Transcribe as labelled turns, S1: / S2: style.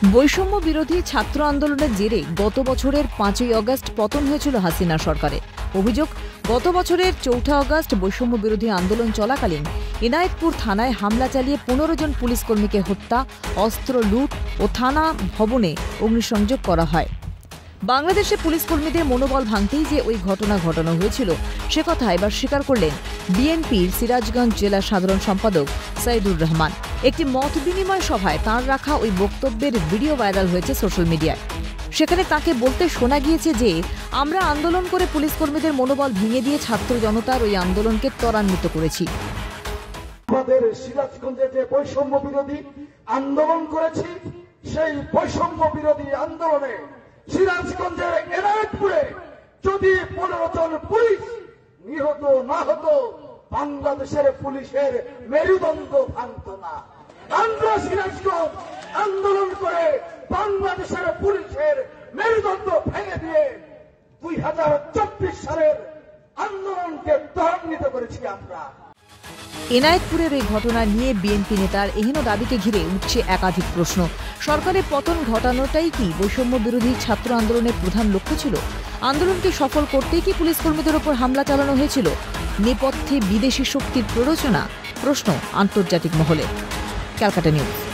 S1: বৈষম্য বিরোধী ছাত্র আন্দোলনের জেরে গত বছরের 5ই আগস্ট পতন হয়েছিল হাসিনা সরকারের। অভিযোগ, গত বছরের 4 আগস্ট বৈষম্য বিরোধী আন্দোলন চলাকালীন এনায়েতপুর থানায় হামলা চালিয়ে 15 জন পুলিশ কর্মীকে হত্যা, অস্ত্র লুট ও থানা ভবনে অগ্নিসংযোগ করা হয়। বাংলাদেশে পুলিশ কর্মীদের মনোবল ভাঙতেই যে ওই ঘটনা ঘটানো হয়েছিল সে কথা এবার স্বীকার করলেন বিএনপির সিরাজগঞ্জ জেলা সাধারণ সম্পাদক সাইদুর রহমান। একটি মত বিনিময় সভায় তাঁর রাখা ওই বক্তব্যের ভিডিও ভাইরাল হয়েছে সোশ্যাল মিডিয়ায়। সেখানে তাকে বলতে শোনা গিয়েছে যে আমরা আন্দোলন করে পুলিশ কর্মীদের মনোবল ভেঙে দিয়ে ছাত্র জনতার ওই আন্দোলনকে ত্বরান্বিত করেছি।
S2: আমাদের সিরাজগঞ্জে যে বৈষম্য বিরোধী আন্দোলন করেছি, সেই বৈষম্য বিরোধী আন্দোলনে সিরাজগঞ্জের এনায়েতপুরে যদি 15 জন পুলিশ নিহত না হতো, বাংলাদেশের পুলিশের মেরুদণ্ড ভাঙত না। আমরা সিরাজগঞ্জ আন্দোলন করে বাংলাদেশের পুলিশের মেরুদণ্ড ভেঙে দিয়ে 2024 সালের আন্দোলনকে ত্বরান্বিত করেছি আমরা।
S1: এনায়েতপুরের এই ঘটনা নিয়ে বিএনপি নেতার এহেন দাবিকে ঘিরে উঠছে একাধিক প্রশ্ন। সরকারের পতন ঘটানোটাই কি বৈষম্য বিরোধী ছাত্র আন্দোলনের প্রধান লক্ষ্য ছিল? আন্দোলনকে সফল করতেই কি পুলিশ কর্মীদের ওপর হামলা চালানো হয়েছিল? নেপথ্যে বিদেশি শক্তির প্ররোচনা? প্রশ্ন আন্তর্জাতিক মহলে। ক্যালকাটা নিউজ।